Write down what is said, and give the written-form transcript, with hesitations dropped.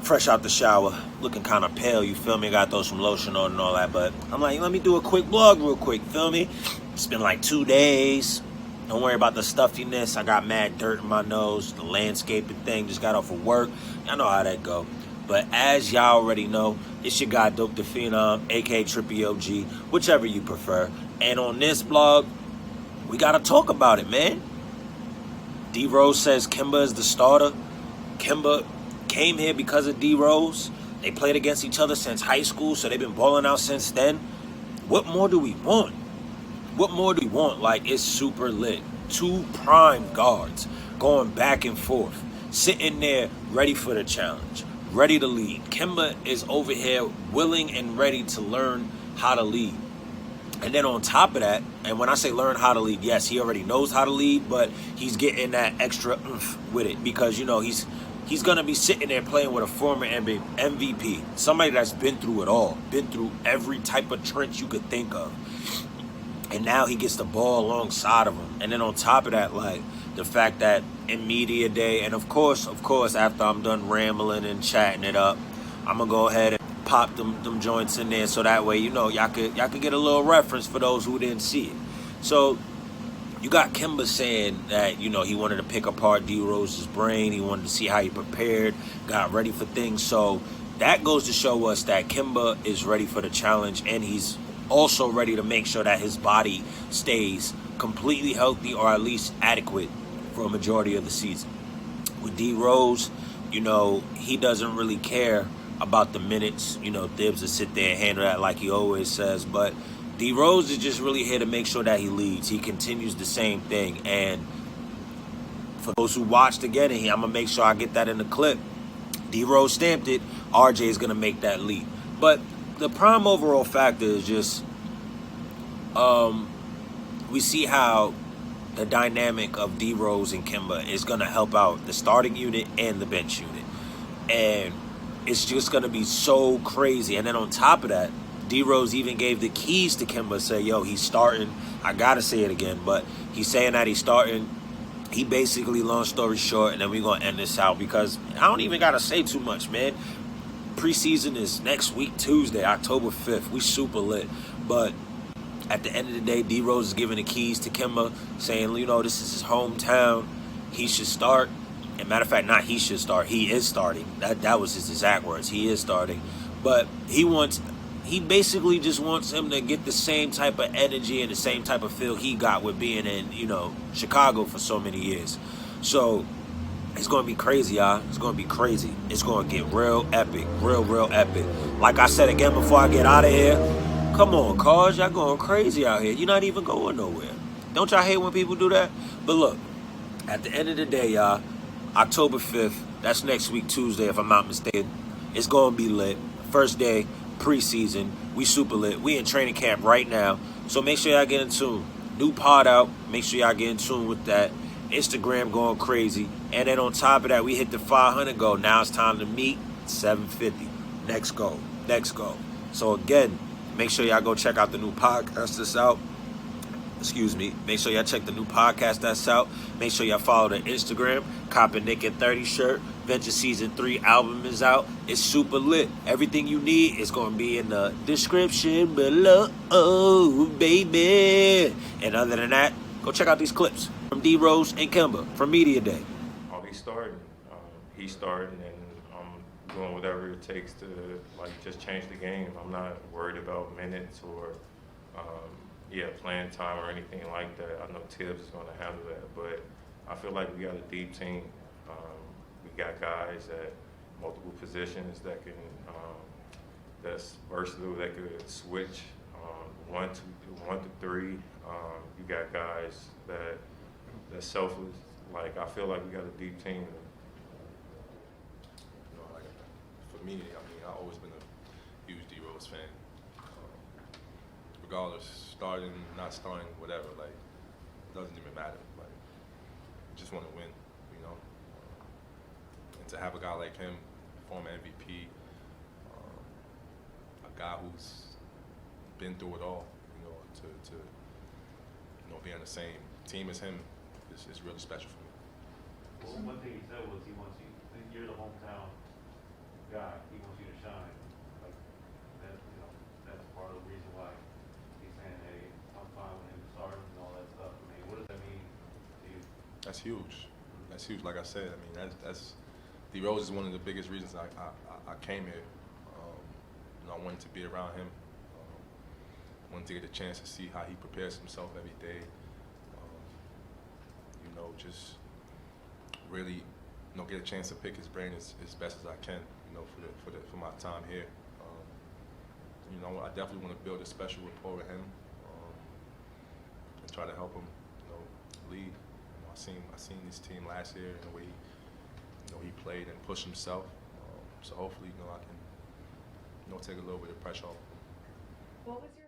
fresh out the shower, looking kind of pale, you feel me? Got to throw some lotion on and all that, but I'm like, let me do a quick vlog real quick, feel me? It's been like 2 days. Don't worry about the stuffiness. I got mad dirt in my nose. The landscaping thing, just got off of work. Y'all know how that go. But as y'all already know, it's your guy, Dope the Phenom, a.k.a. Trippy OG, whichever you prefer. And on this vlog, we got to talk about it, man. D-Rose says Kemba is the starter. Kemba came here because of D-Rose. They played against each other since high school, so they've been balling out since then. What more do we want? What more do we want? Like, it's super lit. 2 prime guards going back and forth, sitting there ready for the challenge, ready to lead. Kemba is over here willing and ready to learn how to lead. And then on top of that, and when I say learn how to lead, yes, he already knows how to lead, but he's getting that extra oomph with it because, you know, he's going to be sitting there playing with a former MVP, somebody that's been through it all, been through every type of trench you could think of. And now he gets the ball alongside of him. And then on top of that, like, the fact that in media day, and of course, after I'm done rambling and chatting it up, I'm going to go ahead and pop them joints in there so that way, you know, y'all could get a little reference for those who didn't see it. So you got Kemba saying that, you know, he wanted to pick apart D-Rose's brain. He wanted to see how he prepared, got ready for things. So that goes to show us that Kemba is ready for the challenge, and he's also ready to make sure that his body stays completely healthy or at least adequate for a majority of the season. With D-Rose, you know, he doesn't really care about the minutes. You know, Thibs will sit there and handle that like he always says. But D-Rose is just really here to make sure that he leads. He continues the same thing. And for those who watched again, and I'm going to make sure I get that in the clip, D-Rose stamped it. RJ is going to make that leap. But the prime overall factor is just we see how the dynamic of D-Rose and Kemba is going to help out the starting unit and the bench unit. And it's just going to be so crazy. And then on top of that, D-Rose even gave the keys to Kemba, say, yo, he's starting. I got to say it again, but he's saying that he's starting. He basically, long story short, and then we're going to end this out because I don't even got to say too much, man. Preseason is next week, Tuesday, October 5th. We super lit. But at the end of the day, D-Rose is giving the keys to Kemba, saying, you know, this is his hometown. He should start. And matter of fact, not he should start. He is starting. That was his exact words. He is starting. But he basically just wants him to get the same type of energy and the same type of feel he got with being in, you know, Chicago for so many years. So it's going to be crazy, y'all. It's going to be crazy. It's going to get real epic. Real epic. Like I said again before I get out of here, come on, cars. Y'all going crazy out here. You're not even going nowhere. Don't y'all hate when people do that? But look, at the end of the day, y'all, October 5th, that's next week, Tuesday, if I'm not mistaken. It's going to be lit. First day, preseason. We super lit. We in training camp right now. So make sure y'all get in tune. New pod out. Make sure y'all get in tune with that. Instagram going crazy. And then on top of that, we hit the 500 goal. Now it's time to meet 750. Next goal. So again, make sure y'all go check out the new podcast that's out. Excuse me. Make sure y'all check the new podcast that's out. Make sure y'all follow the Instagram. Cop a Nick and 30 shirt. Venture Season 3 album is out. It's super lit. Everything you need is going to be in the description below, baby. And other than that, go check out these clips from D-Rose and Kemba from Media Day. Oh, he's starting, and I'm doing whatever it takes to, like, just change the game. I'm not worried about minutes or, playing time or anything like that. I know Tibbs is going to handle that, but I feel like we got a deep team. We got guys at multiple positions that can, that's versatile, that could switch one to three. You got guys that's selfless. Like, I feel like we got a deep team. You know, like, for me, I mean, I've always been a huge D-Rose fan. Regardless, starting, not starting, whatever, like, it doesn't even matter. Like, just want to win, you know. And to have a guy like him, former MVP, a guy who's been through it all, you know, to be on the same team as him is really special for me. Well, one thing he said was he wants you. You're the hometown guy. He wants you to shine. Like that, you know, that's part of the reason why he's saying, hey, I'm fine with him starting and all that stuff. I mean, what does that mean to you? That's huge. That's huge. Like I said, I mean, that's D Rose is one of the biggest reasons I came here. You know, I wanted to be around him. Wanted to get a chance to see how he prepares himself every day. You know, just really, you know, get a chance to pick his brain as best as I can. You know, for my time here. You know, I definitely want to build a special rapport with him and try to help him, you know, lead. You know, I seen this team last year and the way he played and pushed himself. So hopefully, you know, I can, you know, take a little bit of pressure off. What was your